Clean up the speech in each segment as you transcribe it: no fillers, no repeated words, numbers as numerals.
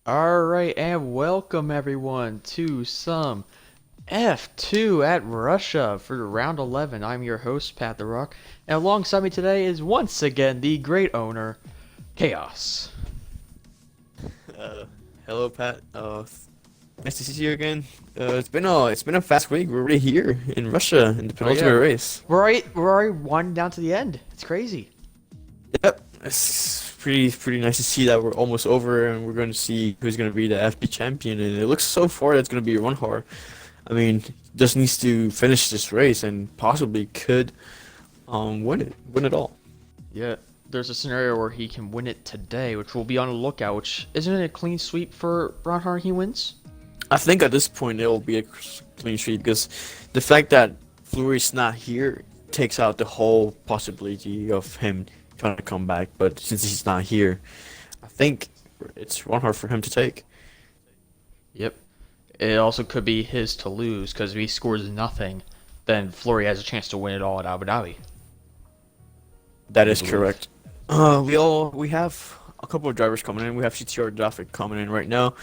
Alright, and welcome everyone to some F2 at Russia for round 11. I'm your host, Pat the Rock, and alongside me today is once again the great owner, Chaos. Uh, Hello, Pat. Nice to see you again. It's been a fast week. We're already here in Russia in the Oh yeah, penultimate race. we're already winding down to the end. It's crazy. Yep, it's pretty nice to see that we're almost over, and we're going to see who's going to be the FP champion. And it looks so far that it's going to be Runhar. I mean, just needs to finish this race and possibly could win it all. Yeah, there's a scenario where he can win it today, which we'll be on the lookout, which isn't it a clean sweep for Ronhard he wins? I think at this point it will be a clean sheet because the fact that Fleury's not here takes out the whole possibility of him trying to come back. But since he's not here, I think it's one hard for him to take. Yep. It also could be his to lose because if he scores nothing, then Flory has a chance to win it all at Abu Dhabi. That I is believe. correct. We have a couple of drivers coming in. We have CTR Traffic coming in right now.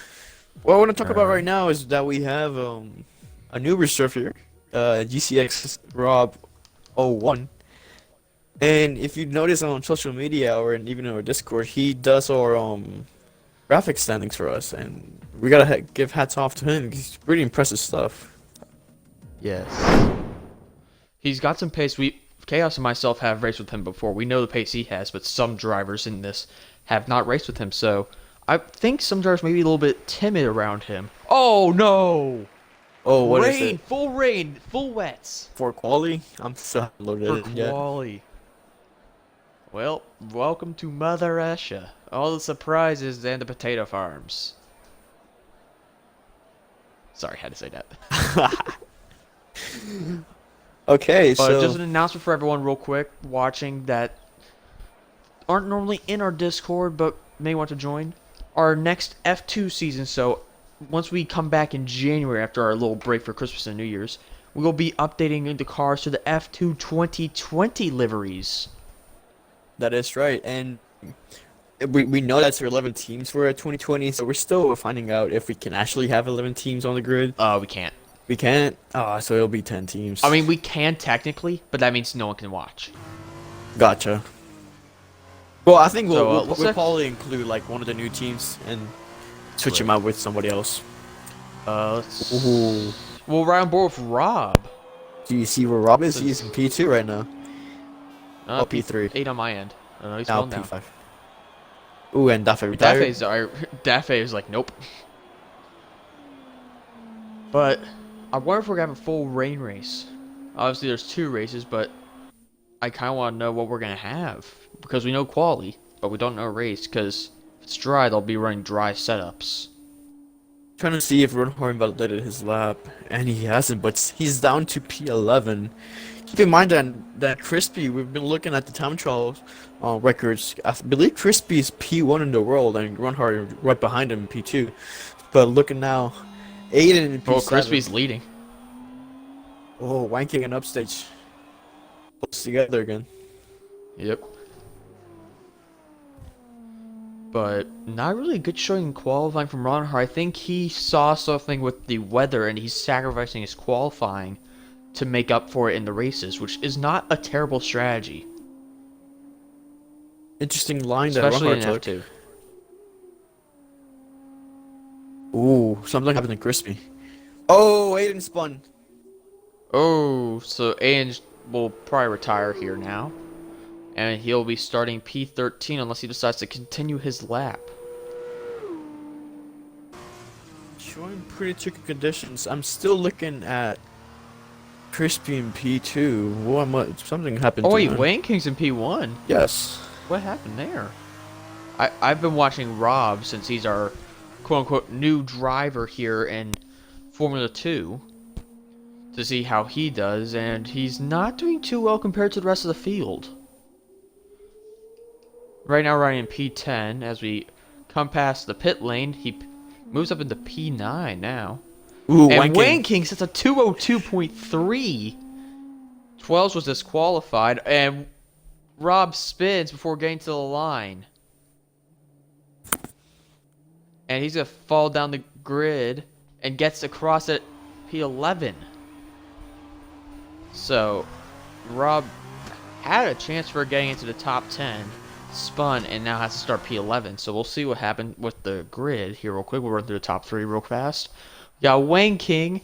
What I want to talk about right Alright. now is that we have a new reserve here, GCX Rob 01. And if you notice on social media or even in our Discord, he does our graphic standings for us, and we gotta give hats off to him. He's pretty impressive stuff. Yes. He's got some pace. Chaos and myself have raced with him before. We know the pace he has, but some drivers in this have not raced with him. So I think some drivers may be a little bit timid around him. Oh no! Oh, what is it? Rain, full wets For quali? I'm still haven't for loaded in yet. quali. Well, welcome to Mother Russia. All the surprises and the potato farms. Sorry, I had to say that. Okay, But just so an announcement for everyone, real quick, watching that aren't normally in our Discord but may want to join. Our next F2 season, so once we come back in January after our little break for Christmas and New Year's, we will be updating the cars to the F2 2020 liveries. that is right, and we know that's 11 teams for 2020, so we're still finding out if we can actually have 11 teams on the grid. We can't. We can't. So it'll be 10 I teams. mean, we can technically, but that means no one can watch. Gotcha. Well, I think we'll So, we'll, let's we'll check. probably include like one of the new teams and switch Right. him out with somebody else. Ooh. We'll ride on board with Rob. Do you see where Rob is? He's Since in P2 right now. Oh, P3. P8 on my end. He's Now falling down. P5. Ooh, and Daffy retired. Daffy is like, nope. But I wonder if we're gonna have a full rain race. Obviously, there's two races, but I kind of want to know what we're gonna have because we know quali, but we don't know race. Because if it's dry, they'll be running dry setups. Trying to see if Runhorn validated his lap, and he hasn't, but he's down to P11. Keep in mind that Crispy, we've been looking at the time trial records. I believe Crispy is P1 in the world, and Runhard right behind him in P2. But looking now, Aiden in Well, P7. Crispy's leading. Oh, wanking and upstage close together again. Yep. But not really a good showing in qualifying from Ronhard. I think he saw something with the weather and he's sacrificing his qualifying to make up for it in the races, which is not a terrible strategy, Interesting line that especially Runhard in took. F2. Ooh, something happened to Crispy. Oh, Aiden spun. Oh, so Ange will probably retire here now. And he'll be starting P13 unless he decides to continue his lap. Showing pretty tricky conditions. I'm still looking at Crispy in P2. Something happened Oh to wait, him. Wayne King's in P1. Yes. What happened there? I've been watching Rob since he's our quote-unquote new driver here in Formula 2 to see how he does, and he's not doing too well compared to the rest of the field. Right now riding in P10 as we come past the pit lane, he moves up into P9 now. Ooh, And wanking. Wayne King sets a 202.3. 12 was disqualified, and Rob spins before getting to the line. And he's going to fall down the grid and gets across at P11. So, Rob had a chance for getting into the top 10, spun, and now has to start P11. So we'll see what happened with the grid here real quick. We'll run through the top 3 real fast. We got Wayne King,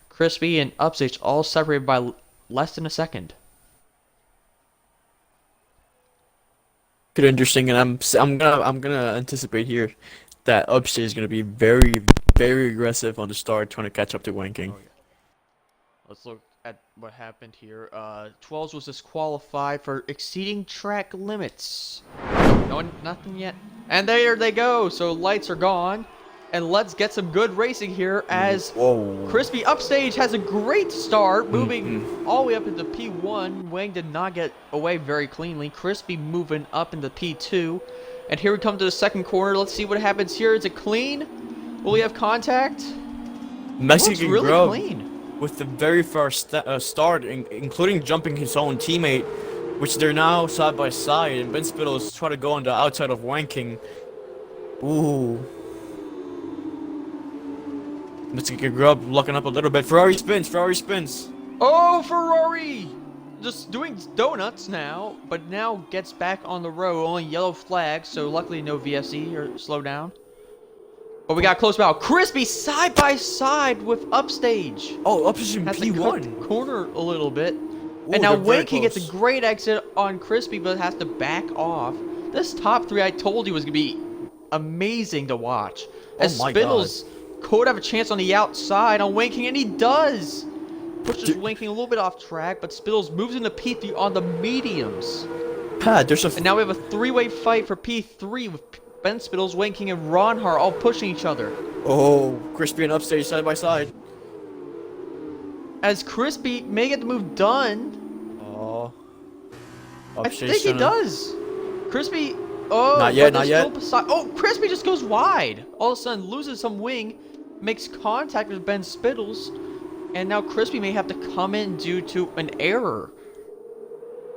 Crispy, and Upstage all separated by less than a second. Good, interesting, and I'm gonna anticipate here that Upstage is gonna be very, very aggressive on the start, trying to catch up to Wanking. Oh, yeah. Let's look at what happened here. 12s was disqualified for exceeding track limits. No, nothing yet. And there they go. So lights are gone. And let's get some good racing here as Crispy Upstage has a great start, moving all the way up into P1. Wang did not get away very cleanly. Crispy moving up into P2. And here we come to the second corner. Let's see what happens here. Is it clean? Will we have contact? Mexican really Grub clean. with the very first start, including jumping his own teammate, which they're now side by side, and Ben Spittles try to go on the outside of Wanking. Ooh. Mexican Grub locking up a little bit. Ferrari spins. Oh, Ferrari! Just doing donuts now, but now gets back on the road. Only yellow flag, so luckily no VSE or slow down. But we got close about Crispy side by side with Upstage. Oh, Upstage in Has to P1. cut corner a little bit. Ooh, And now they're very Wanking gets a close. great exit on Crispy, but has to back off. This top 3 I told you was going to be amazing to watch. As my Spittles could have a chance on the outside on Wanking, and he does. Pushes Wanking a little bit off track, but Spittles moves into P3 on the mediums. Pat, there's a And now we have a 3-way fight for P3 with Ben Spittles, Wanking, and Ronhar all pushing each other. oh, Crispy and Upstage side by side. As Crispy may get the move done. Oh, I think he does. Crispy. Oh, Not yet, but not they're yet. still beside. Oh, Crispy just goes wide. All of a sudden loses some wing, makes contact with Ben Spittles, and now Crispy may have to come in due to an error.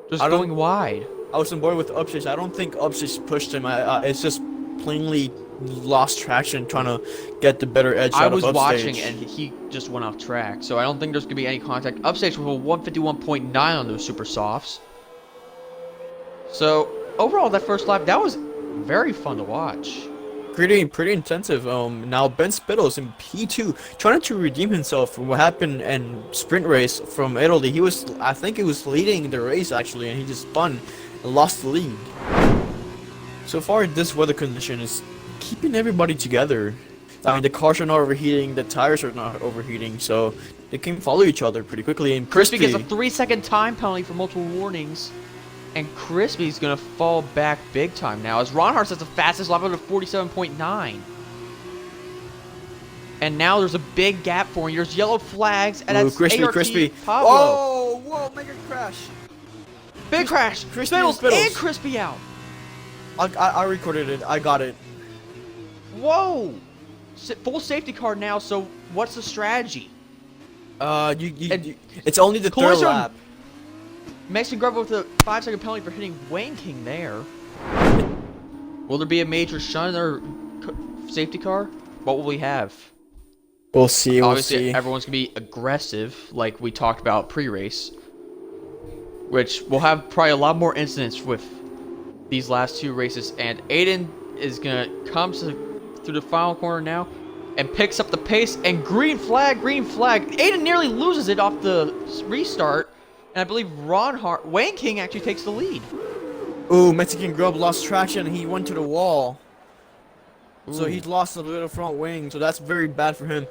Just going wide. I was on board with Upstage. I don't think Upstage pushed him. It's just plainly lost traction trying to get the better edge I out was of Upstage. watching and he just went off track, so I don't think there's gonna be any contact. Upstage with a 151.9 on those super softs. So overall, that first lap that was very fun to watch. Pretty intensive. Now Ben Spittles in P2 trying to redeem himself from what happened in sprint race from Italy. I think he was leading the race actually, and he just spun and lost the lead. So far, this weather condition is keeping everybody together. I mean, the cars are not overheating, the tires are not overheating, so they can follow each other pretty quickly. And Crispy gets a 3-second time penalty for multiple warnings. And Crispy's going to fall back big time now as Ronhart sets the fastest lap of 47.9. And now there's a big gap for him. There's yellow flags, and that's Crispy. Pablo. Oh, whoa, mega crash. Big crash. Crispy Spittles and and Crispy out. I recorded it. I got it. Whoa. Full safety car now, so what's the strategy? It's only the third Collision. lap. Mexican Grub with a 5-second penalty for hitting Wayne King there. Will there be a major shun or safety car? What will we have? We'll see. Obviously, everyone's going to be aggressive, like we talked about pre-race. Which we'll have probably a lot more incidents with these last 2 races. And Aiden is going to come through the final corner now and picks up the pace. And green flag. Aiden nearly loses it off the restart. And I believe Wayne King actually takes the lead. Ooh, Mexican Grub lost traction and he went to the wall. So Ooh. he's lost a little front wing, so that's very bad for him.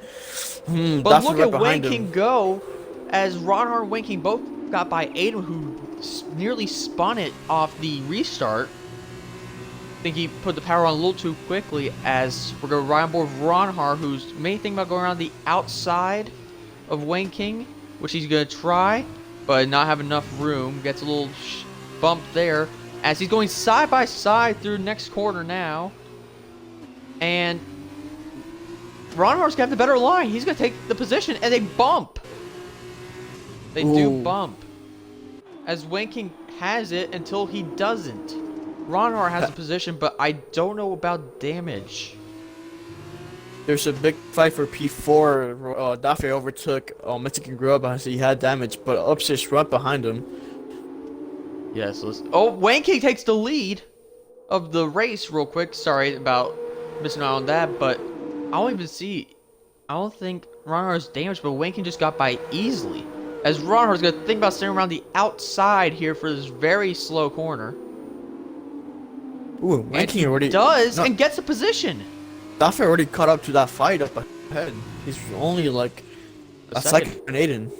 But that's look right at Wayne behind him. King go as Ronhart and Wayne King both got by Aiden, who nearly spun it off the restart. I think he put the power on a little too quickly as we're going to ride on board with Ronhart, who's main thing about going around the outside of Wayne King, which he's going to try, but not have enough room. Gets a little bump there as he's going side by side through next corner now. And Ronhart's got the better line. He's going to take the position, and they bump. They do bump. As Wayne King has it until he doesn't. Ronhart has a position, but I don't know about damage. There's a big fight for P4. Dafe overtook Mexican Grub as he had damage, but Upstage right behind him. Yes. Oh, Wayne King takes the lead of the race real quick. Sorry about missing out on that, but I don't even see. I don't think Ronhardt's damaged, but Wayne King just got by easily. As Ronhardt's gonna think about staying around the outside here for this very slow corner. Ooh, Wayne King already does no, and gets a position. Dafe already caught up to that fight up ahead. He's only like a second from Aiden.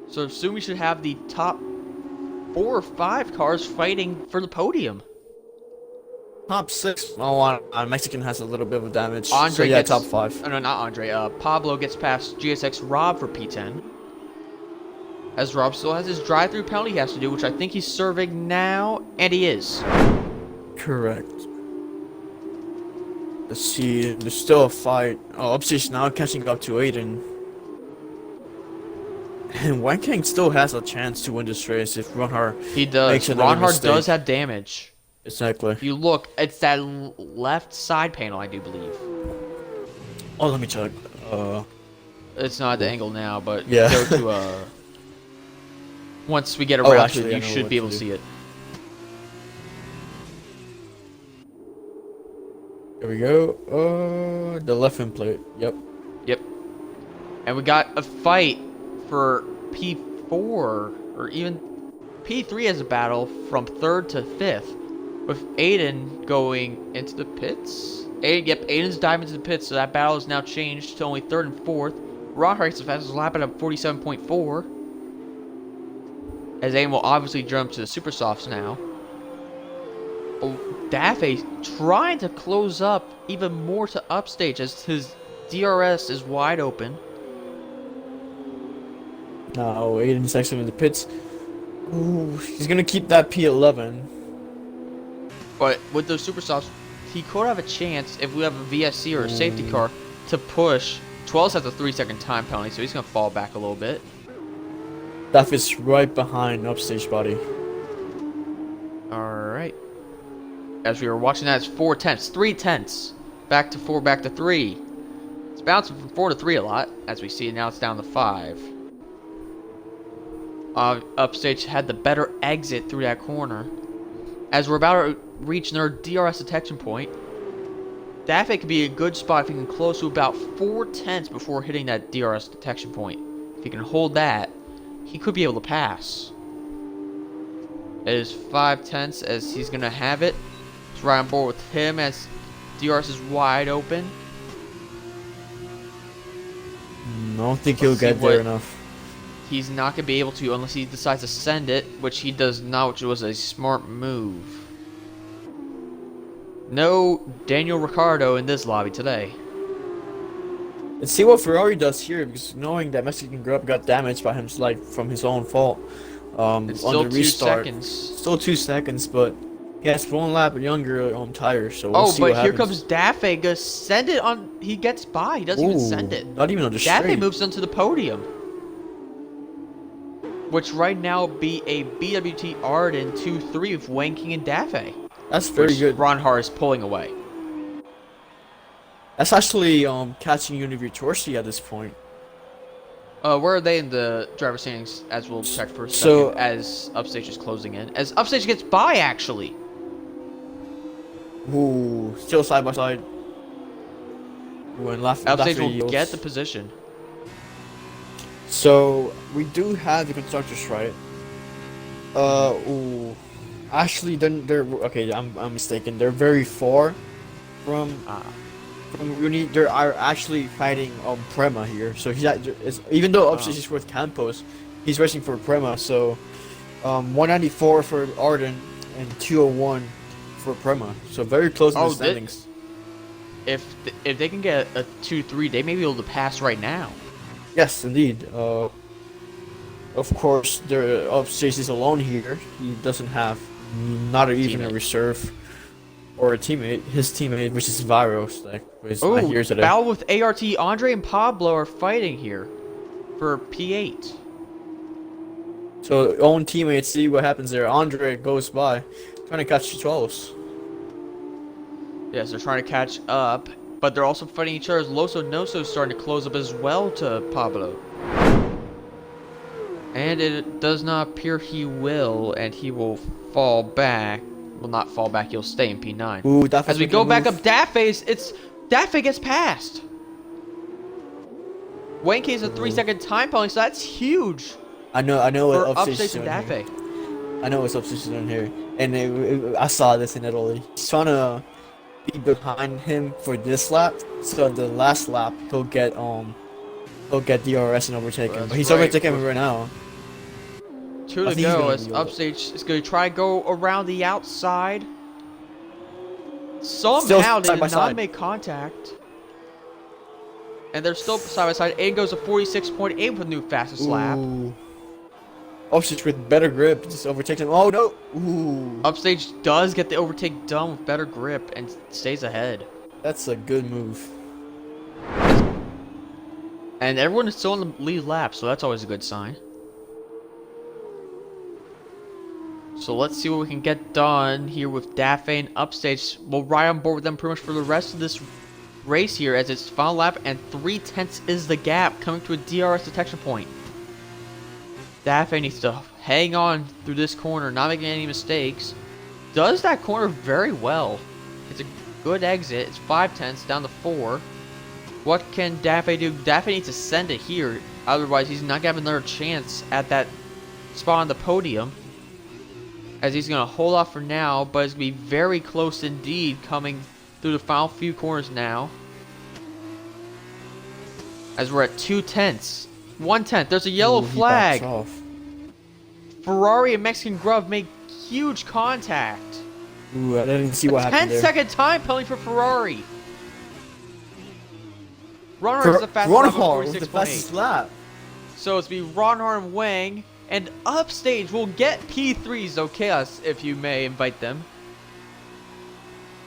So soon we should have the top 4 or 5 cars fighting for the podium. Top 6. Oh, Mexican has a little bit of damage. Andre so yeah, gets, top 5. Oh, no, not Andre. Pablo gets past GSX Rob for P10. As Rob still has his drive-through penalty he has to do, which I think he's serving now, and he is. Correct. Let's see, there's still a fight. Oh, Upstage now catching up to Aiden. And Wang King still has a chance to win this race if Ronhard He does. makes another Ronhard mistake. does have damage. Exactly. If you look, it's that left side panel, I do believe. Oh, let me check. It's not at the angle now, but Yeah. go to once we get around actually, to it, I you know should what be able to to do. see it. There we go. The left hand plate. Yep. Yep. And we got a fight for P4, or even P3 as a battle from 3rd to 5th, with Aiden going into the pits. Aiden's diving into the pits, so that battle is now changed to only 3rd and 4th. Ronhard gets the fastest lap at a 47.4. As Aiden will obviously jump to the super softs now. Oh, Dafe trying to close up even more to upstage as his DRS is wide open. Now Aiden's actually in the pits. Ooh, he's gonna keep that P11. But with those super softs, he could have a chance if we have a VSC or a safety car to push. 12 has a 3-second time penalty, so he's gonna fall back a little bit. That is right behind upstage body. Alright. As we were watching that, it's 4 tenths, 3 tenths. Back to 4, back to 3. It's bouncing from 4 to 3 a lot, as we see now it's down to 5. Upstage had the better exit through that corner. As we're about to reach their DRS detection point, Dafe could be a good spot if he can close to about 4 tenths before hitting that DRS detection point. If he can hold that, he could be able to pass. It is 5 tenths as he's going to have it. It's right on board with him as DRS is wide open. I don't think he'll get there enough. He's not going to be able to unless he decides to send it, which he does not, which was a smart move. No Daniel Ricciardo in this lobby today. Let's see what Ferrari does here, because knowing that Mexican Grub got damaged by him, like from his own fault. It's on still the 2 restart. seconds. Still 2 seconds, but he has 1 lap younger tires, so we'll see what but here happens. comes Dafe. Goes send it on. He gets by. He doesn't even send it. Not even on the Dafe straight. moves onto the podium, which right now be a BWT Arden 2-3 with Wang King and Dafe. That's very good. Ronhard is pulling away. That's actually catching Univier Torsi at this point. Where are they in the driver standings? As we'll check for a second. So, as Upstage is closing in, as Upstage gets by actually. Ooh, still side by side. When Upstage will get the position. So we do have the constructors right. Ooh, actually, then they're okay. I'm mistaken. They're very far from Uni. They are actually fighting Prema here. So even though Upstage is with Campos, he's racing for Prema. So 194 for Arden and 201 for Prema. So very close in the standings. If they can get a 2-3, they may be able to pass right now. Yes, indeed. Of course, Upstage is alone here. He doesn't have not even a reserve or a teammate. His teammate, which is Varos, is not here today. Battle with ART. Andre and Pablo are fighting here for P8. So own teammates, see what happens there. Andre goes by, trying to catch 12s. Yes, they're trying to catch up, but they're also fighting each other as Loso Noso is starting to close up as well to Pablo. And it does not appear he will, and he will fall back. Will not fall back, he'll stay in P9. Ooh, Daffy's As we making a go back up move. Daffy's, Daffy gets past. Wayne K's a 3-second time penalty, so that's huge I know for what upstage Upstage and doing here. Daffy. I know what's upstage doing here. And I saw this in Italy. He's trying to be behind him for this lap, so the last lap he'll get DRS and overtaken. That's But he's right. overtaking him right now. 2 I to think he's go gonna as do it. Upstage is going to try to go around the outside. Still Somehow they side by did not side. make contact. And they're still side by side. Aiden goes to 46.8 with the new fastest lap. Ooh. Upstage with better grip just overtakes him. Oh no! Ooh. Upstage does get the overtake done with better grip and stays ahead. That's a good move. And everyone is still on the lead lap, so that's always a good sign. So let's see what we can get done here with Daffy and Upstage. We'll ride on board with them pretty much for the rest of this race here as it's final lap and 3/10 is the gap coming to a DRS detection point. Daffy needs to hang on through this corner, not making any mistakes. Does that corner very well. It's a good exit. It's 5/10 down to 4. What can Daffy do? Daffy needs to send it here. Otherwise, he's not going to have another chance at that spot on the podium. As he's going to hold off for now, but it's going to be very close indeed coming through the final few corners now. As we're at 2/10. 1/10. There's a yellow Ooh, he flag. backs off. Ferrari and Mexican Grove make huge contact. Ooh, I didn't see what A happened there. 10-second time penalty for Ferrari. Ronhard is the fastest lap Ronhard with was the 46.8. fastest lap. So it's be Ronhard and Wang, and Upstage will get P3s, so Chaos, if you may invite them.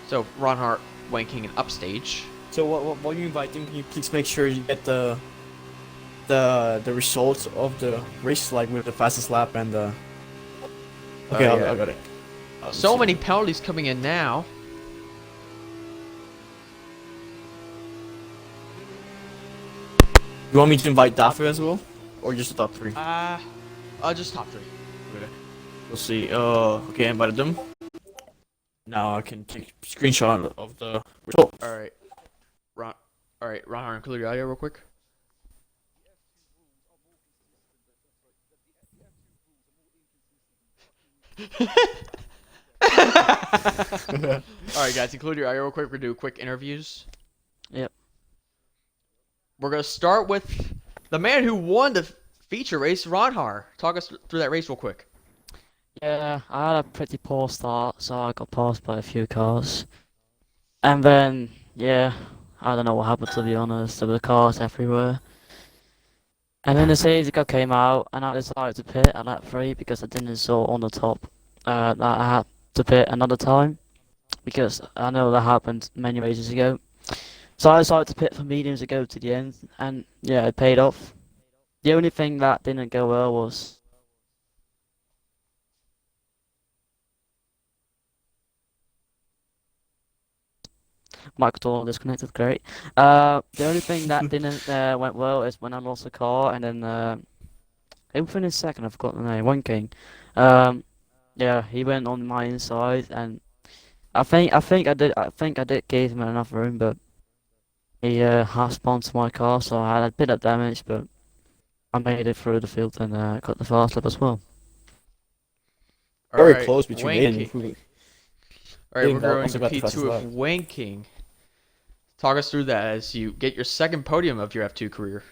So Ronhard, Wang King, and Upstage. So while you invite them, can you please make sure you get the results of the race, like with the fastest lap and the. Okay, yeah. I got it. So many penalties coming in now. You want me to invite Daffy as well, or just the top 3? Just top 3. Okay. We'll see. Okay, I invited them. Now I can take a screenshot of the result. Alright. Ronhard, include your audio real quick. Alright guys, include your audio real quick. We're gonna do quick interviews. Yep. We're gonna start with the man who won the feature race, Ronhar. Talk us through that race real quick. Yeah, I had a pretty poor start, so I got passed by a few cars. And then, yeah, I don't know what happened, to be honest. There were cars everywhere. And then the safety car came out, and I decided to pit at lap 3 because I didn't saw on the top that I had to pit another time. Because I know that happened many races ago. So I decided to pit for mediums to go to the end, and yeah, it paid off. The only thing that didn't go well was Michael disconnected, great. The only thing that didn't went well is when I lost a car, and then who finished second? I forgot the name. One King. Yeah, he went on my inside, and I think I did give him enough room, but he half-spun to my car, so I had a bit of damage, but I made it through the field and got the fast lap as well. Very Alright, close between Wang Aiden. King. Alright, we're going also to got the fastest P2 lap. of Wang King. Talk us through that as you get your second podium of your F2 career.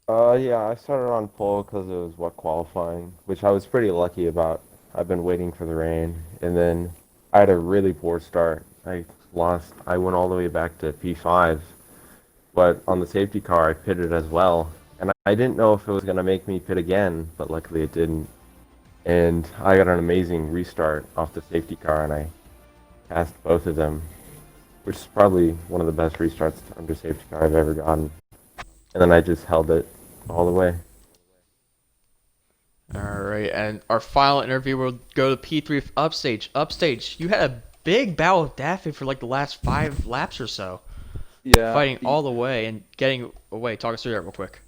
Yeah, I started on pole because it was wet qualifying, which I was pretty lucky about. I've been waiting for the rain, and then I had a really poor start. I went all the way back to P5, but on the safety car I pitted as well, and I didn't know if it was going to make me pit again, but luckily it didn't. And I got an amazing restart off the safety car, and I passed both of them, which is probably one of the best restarts under safety car I've ever gotten. And then I just held it all the way. Alright, and our final interview will go to P3 of Upstage. Upstage, you had a big battle with Daffy for like the last 5 laps or so. Yeah. fighting all the way and getting away. Talk us through that real quick.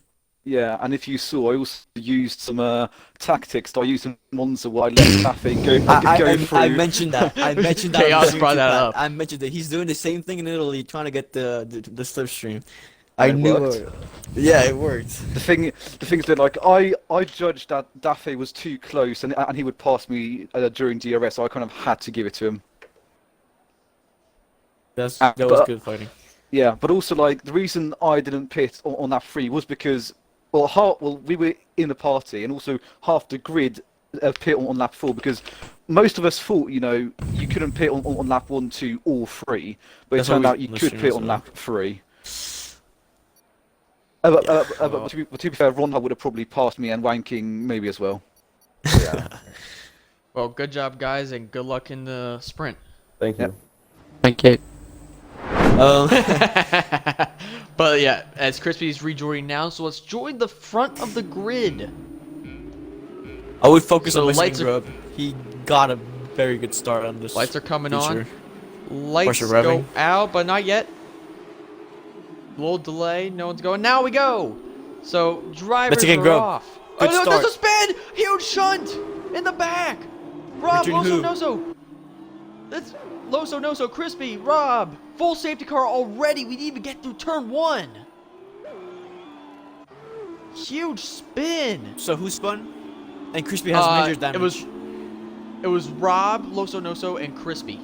Yeah, and if you saw, I also used some tactics. I used some Monza where I let Daffy go through. I mentioned that. I mentioned that. Chaos on the brought YouTube that chat. up. I mentioned that he's doing the same thing in Italy, trying to get the slipstream. And I it knew. worked. Yeah, it worked. The thing is that like I judged that Daffy was too close and he would pass me during DRS, so I kind of had to give it to him. That was but- good fighting. Yeah, but also like the reason I didn't pit on that free was because we were in the party and also half the grid pit on lap 4 because most of us thought you couldn't pit on lap 1, 2, or 3, but That's it turned what out we you could assumed pit as on well. lap 3. well- But to be fair, Ron would have probably passed me and Wanking maybe as well. Yeah. Well, good job, guys, and good luck in the sprint. Thank you. Yep. Thank you. But yeah, as Crispy's rejoining now, so let's join the front of the grid. I would focus So on the Mexican lights are- Grub. He got a very good start on this. Lights are coming feature. on. Lights Pressure go revving. out, but not yet. Little delay. No one's going. Now we go. So drivers Mexican are Grub. off. Good oh no, start. there's a spin! Huge shunt in the back. Rob, Between who? Loso, Noso. That's Loso, Noso, Crispy, Rob. Full safety car already. We didn't even get through turn 1. Huge spin. So who spun? And Crispy has major damage. It was Rob, Loso Noso, and Crispy.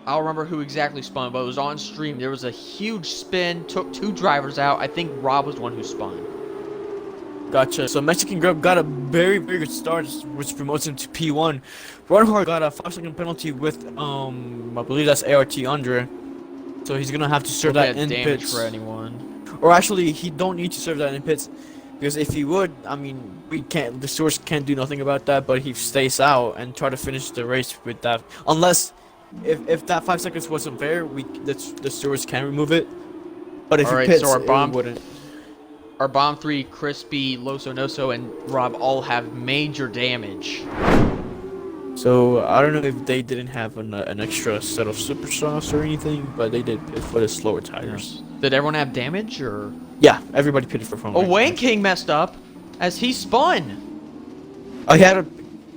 I don't remember who exactly spun, but it was on stream. There was a huge spin, took 2 drivers out. I think Rob was the one who spun. Gotcha. So Mexican Grub got a very, very good start, which promotes him to P1. Ronhard got a 5-second penalty with, I believe that's ART under. So he's gonna have to serve Hope that he had in damage pits. for anyone. Or actually, he don't need to serve that in pits, because if he would, I mean, the source can't do nothing about that. But he stays out and try to finish the race with that, unless if that 5 seconds wasn't fair, the source can remove it. But if Alright, he pits, so our bomb- it wouldn't. Our Bomb 3, Crispy, Loso Noso, and Rob all have major damage. So I don't know if they didn't have an extra set of super softs or anything, but they did pit for the slower tires. Did everyone have damage, or? Yeah, everybody pitted for phone. Oh, Wayne King messed up as he spun. Oh, he had a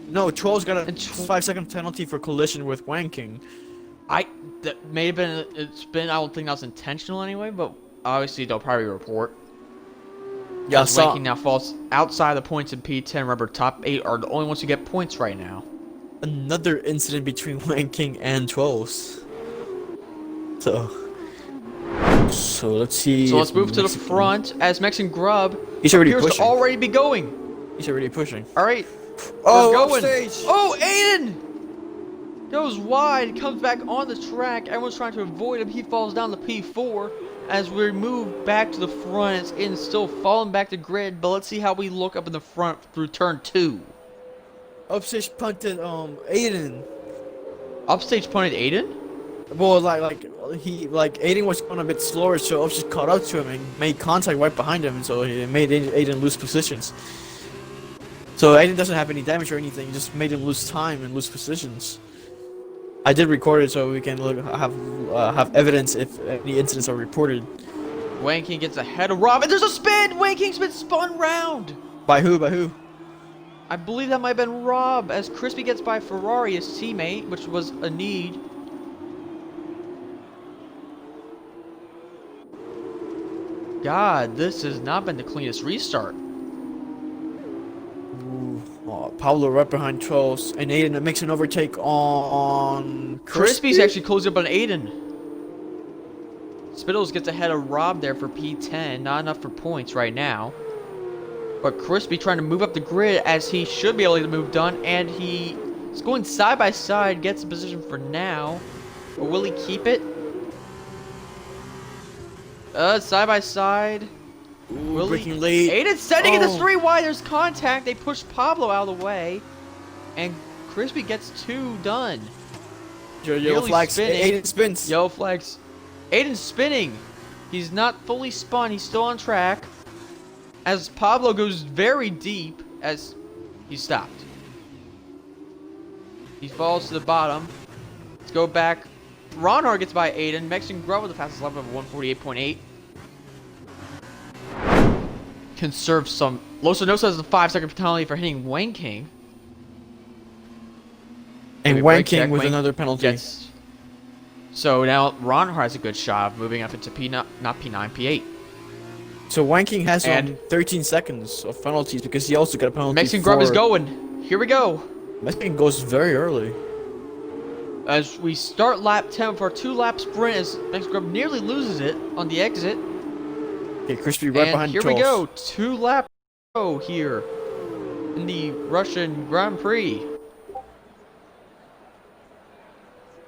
no. Trolls got a And 5-second penalty for collision with Wanking. That may have been a spin. I don't think that was intentional anyway, but obviously they'll probably report. Yeah, As Wanking now falls outside the points in P10. Remember, top 8 are the only ones who get points right now. another incident between Wanking and Trolls. So let's see. So let's if move to the Mexican- front as Mexican Grub He's already appears to pushing. already be going. He's already pushing. All right, Oh, we're going. upstage! Oh, Aiden goes wide, comes back on the track. Everyone's trying to avoid him. He falls down to P4 as we move back to the front. It's in still falling back to grid, but let's see how we look up in the front through turn 2. Upstage punted Aiden. Upstage punted Aiden? Well, like Aiden was going a bit slower, so Upstage caught up to him and made contact right behind him, so he made Aiden lose positions. So Aiden doesn't have any damage or anything, just made him lose time and lose positions. I did record it so we can have evidence if any incidents are reported. Wayne King gets ahead of Rob, and there's a spin! Wayne King's been spun round! By who? By who? I believe that might have been Rob, as Crispy gets by Ferrari, his teammate, which was a need. God, this has not been the cleanest restart. Ooh, Pablo right behind Trolls, and Aiden makes an overtake on Crispy's actually closing up on Aiden. Spittles gets ahead of Rob there for P10. Not enough for points right now. But Crispy trying to move up the grid as he should be able to move done. And he is going side by side. Gets a position for now. But will he keep it? Side by side. Will breaking he? late. Aiden's sending it to Oh. 3 wide. There's contact. They push Pablo out of the way. And Crispy gets 2 done. Yellow Nearly flags. spinning. Aiden spins. Yellow flags. Aiden's spinning. He's not fully spun. He's still on track. As Pablo goes very deep as he stopped. He falls to the bottom. Let's go back Ronhard gets by Aiden. Mexican Grub with the fastest lap of 148.8. Conserve some. Losonosa has a 5-second penalty for hitting Wang King. And Maybe Wang brake King check, with Wang another penalty. gets- So now Ronhard has a good shot of moving up into not P9, P8. So Wang King has And- 13 seconds of penalties because he also got a penalty Mexican for... Grub is going. Here we go. Mexican goes very early. As we start lap 10 for our 2-lap sprint, as Mexican Grub nearly loses it on the exit. Okay, Crispy right And behind here Charles. we go. 2-lap go here in the Russian Grand Prix.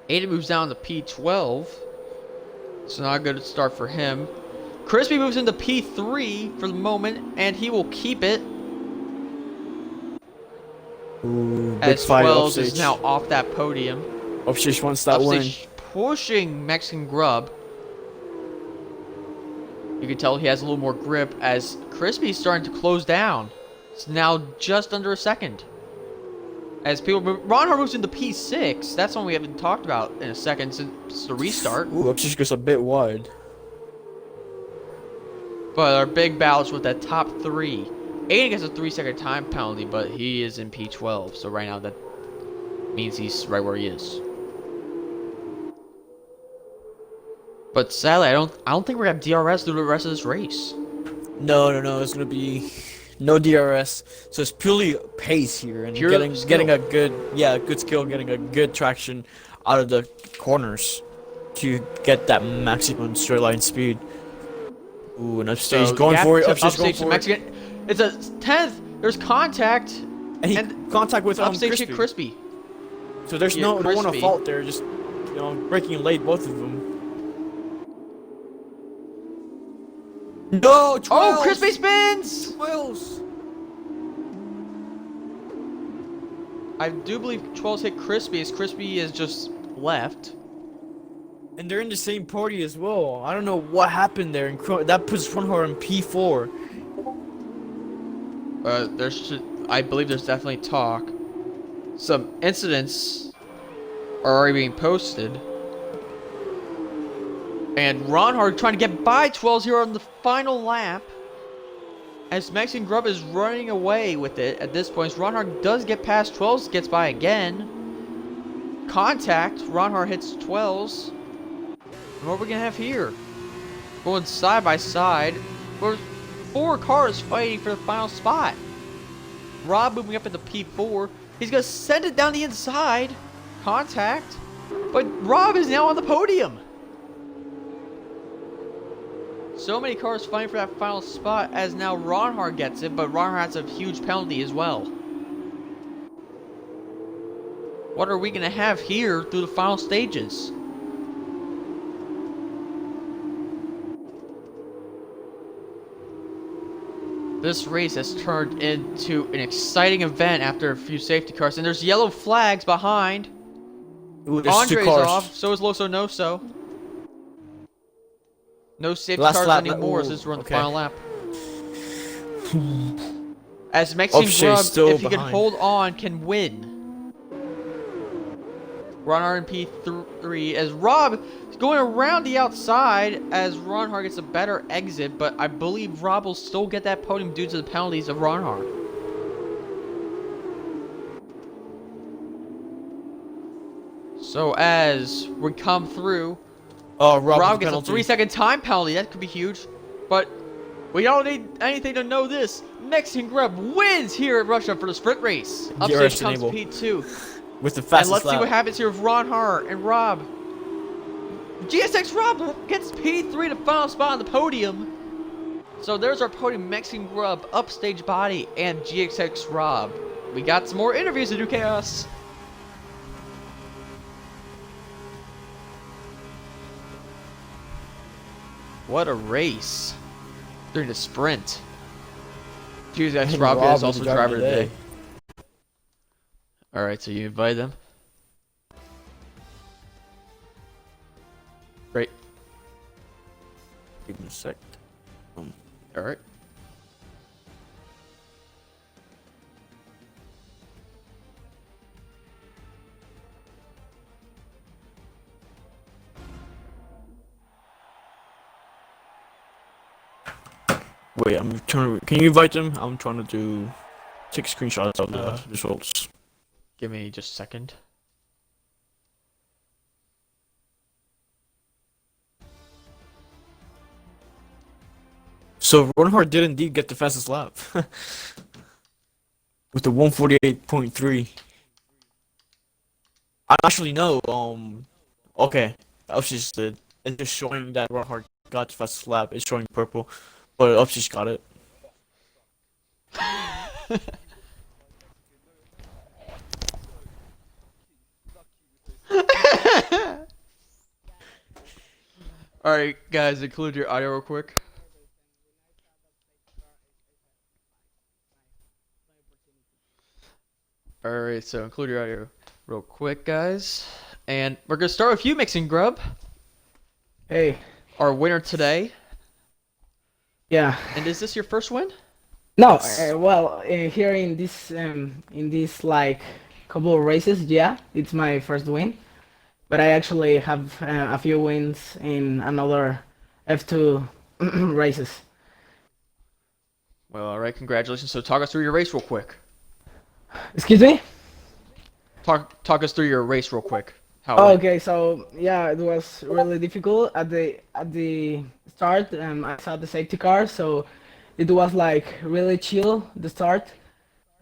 Aiden moves down to P12. So not a good start for him. Crispy moves into P3 for the moment, and he will keep it. Ooh, big As fight Wells offstage. is now off that podium. Offstage wants that win. Upstage pushing Mexican Grub. You can tell he has a little more grip as Crispy's starting to close down. It's now just under a second. As people move, Ronhard moves into P6. That's one we haven't talked about in a second since the restart. Ooh, Upstage goes a bit wide. But our big battles with that top 3. Aiden gets a 3-second time penalty, but he is in P12. So right now that means he's right where he is. But sadly, I don't think we're gonna have DRS through the rest of this race. No. It's gonna be no DRS. So it's purely pace here and Pure getting a good skill, getting a good traction out of the corners to get that maximum straight line speed. Ooh, and Upstage So going gap for it. to Upstage going Upstage to for it. Mexican. It's a 10th. There's contact. And he and contact with Upstage Crispy. hit Crispy. So there's Yeah, no one at Crispy. fault there. Just breaking late, both of them. No, 12! Oh, Crispy spins! 12s! I do believe 12's hit Crispy, as Crispy is just left. And they're in the same party as well. I don't know what happened there. That puts Fronthor in P4. I believe there's definitely talk. Some incidents are already being posted. And Ronhard trying to get by 12's here on the final lap. As Mexican Grub is running away with it at this point. Ronhard does get past 12's, gets by again. Contact, Ronhard hits 12's. And what are we going to have here? Going side by side. There's 4 cars fighting for the final spot. Rob moving up into P4. He's going to send it down the inside. Contact. But Rob is now on the podium. So many cars fighting for that final spot as now Ronhard gets it, but Ronhard has a huge penalty as well. What are we going to have here through the final stages? This race has turned into an exciting event after a few safety cars, and there's yellow flags behind. Ooh, there's 2 Andre's cars. off, so is Loso Noso. No safety Last cars lap, anymore ooh, since we're on the okay. final lap. As Mexican Upstage Grub, still if he can behind. hold on, can win. Ronhard in P3 as Rob is going around the outside as Ronhard gets a better exit, but I believe Rob will still get that podium due to the penalties of Ronhard. So as we come through, Oh, Rob gets a penalty. 3-second time penalty. That could be huge. But we don't need anything to know this. Mexican Grub wins here at Russia for the sprint race. Upstage DRS comes enable. P2. With the And fastest let's see lap. what happens here with Ron Hart and Rob. GSX Rob gets P3 to final spot on the podium. So there's our podium: Mexican Grub, Upstage Body, and GXX Rob. We got some more interviews to do, Chaos. What a race during the sprint. GXX And Rob Rob is also the driver of the day. Alright, so you invite them. Great. Give me a sec. Alright. Wait, I'm trying to. Can you invite them? I'm trying to take screenshots of the Uh, results. Give me just a second. So Ronhard did indeed get the fastest lap with the 148.3. I actually know. Okay, Upshish did. It's just showing that Ronhard got the fastest lap. It's showing purple, but Upshish got it. All right, guys, include your audio real quick. All right, so include your audio real quick, guys. And we're gonna start with you, Mixing Grub, Hey, our winner today. yeah. And is this your first win? No, Yes. well, here in this like couple of races, yeah, it's my first win. But I actually have a few wins in another F2 races. Well, all right, congratulations. So talk us through your race real quick. Excuse me? Talk us through your race real quick. How it Oh, went. okay, so yeah, it was really difficult at the start. I saw the safety car, so it was like really chill the start.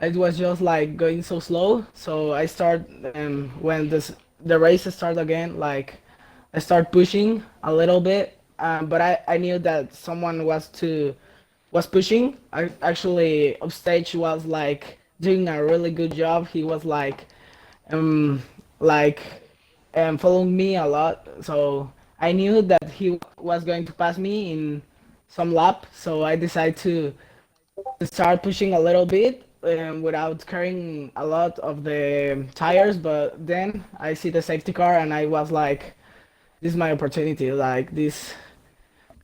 It was just like going so slow. So I start when the race start again, like I start pushing a little bit. But I knew that someone was pushing. I actually upstage was like doing a really good job. He was um like following me a lot. So I knew that he was going to pass me in some lap. So I decided to start pushing a little bit without carrying a lot of the tires. But then I see the safety car and I was like, this is my opportunity. Like this.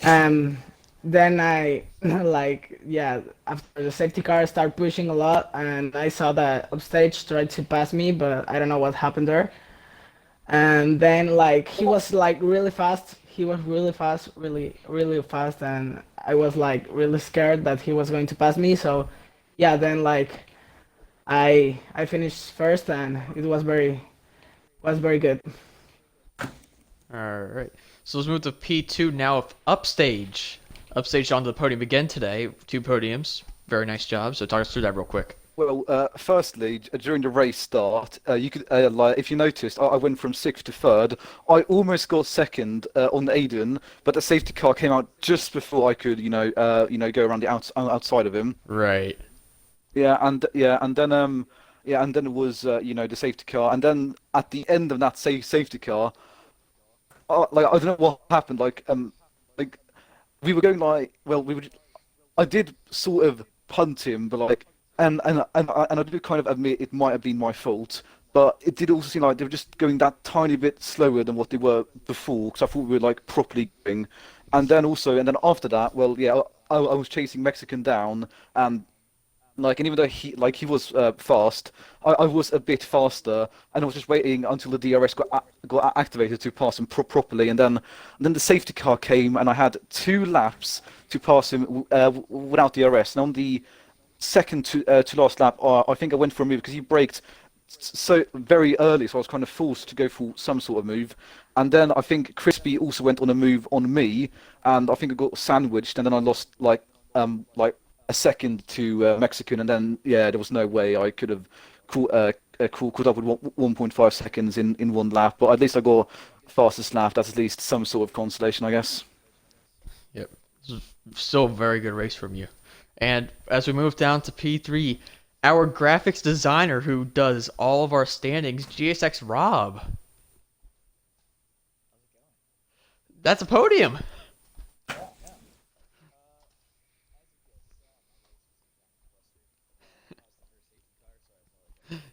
Um, then I like yeah after the safety car start pushing a lot and I saw that upstage tried to pass me, but I don't know what happened there. And then like he was like really fast. He was really fast, really fast, and I was like really scared that he was going to pass me. So yeah, then like I finished first, and it was very good. All right. So let's move to P2 now of Upstage. Upstage onto the podium again today. 2 podiums. Very nice job. So talk us through that real quick. Well, firstly, during the race start, you could like if you noticed, I went from sixth to third. I almost got second on Aiden, but the safety car came out just before I could, go around the outside of him. Right. Yeah, and then it was, the safety car, and then at the end of that safety car, like I don't know what happened, like we were going like, well, we were. I did sort of punt him, but like, and I do kind of admit it might have been my fault, but it did also seem like they were just going that tiny bit slower than what they were before, because I thought we were like properly going, and then after that, well, yeah, I was chasing Mexican down, and like, and even though he was fast, I was a bit faster, and I was just waiting until the DRS got activated to pass him properly, and then the safety car came, and I had 2 laps to pass him without DRS. And on the second to last lap, I think I went for a move because he braked so very early, so I was kind of forced to go for some sort of move. And then I think Crispy also went on a move on me, and I think I got sandwiched, and then I lost like a second to Mexican, and then yeah, there was no way I could have caught up with 1.5 seconds in 1 lap. But at least I got fastest lap. That's at least some sort of consolation, I guess. Yep. This is still a very good race from you. And as we move down to P3, our graphics designer who does all of our standings, GSX Rob. That's a podium.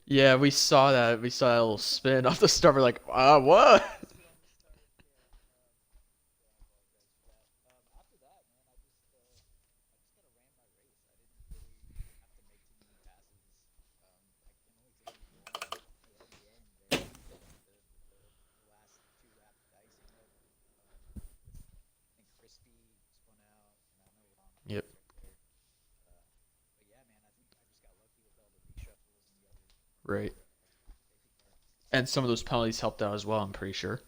Yeah, we saw that. We saw that little spin off the start. We're like, what? Yep. Right. And some of those penalties helped out as well, I'm pretty sure.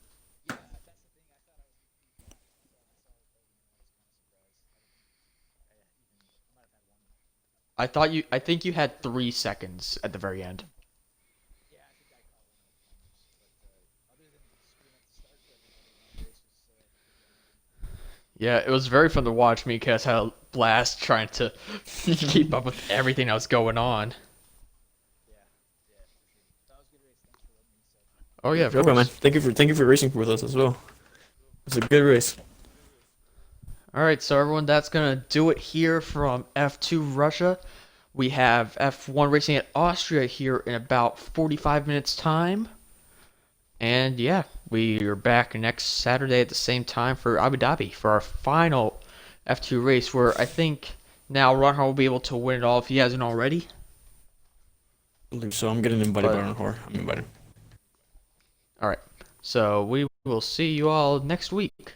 I think you had 3 seconds at the very end. Yeah, it was very fun to watch. Me because I had a blast trying to keep up with everything that was going on. Oh yeah, of You're welcome, man. course. Thank you for racing with us as well. It's a good race. All right, so everyone, that's gonna do it here from F2 Russia. We have F1 racing at Austria here in about 45 minutes time. And yeah, we are back next Saturday at the same time for Abu Dhabi for our final F2 race, where I think now Ronhard will be able to win it all if he hasn't already. I believe so. I'm getting invited by But Ronhor. I'm invited. all right, so we will see you all next week.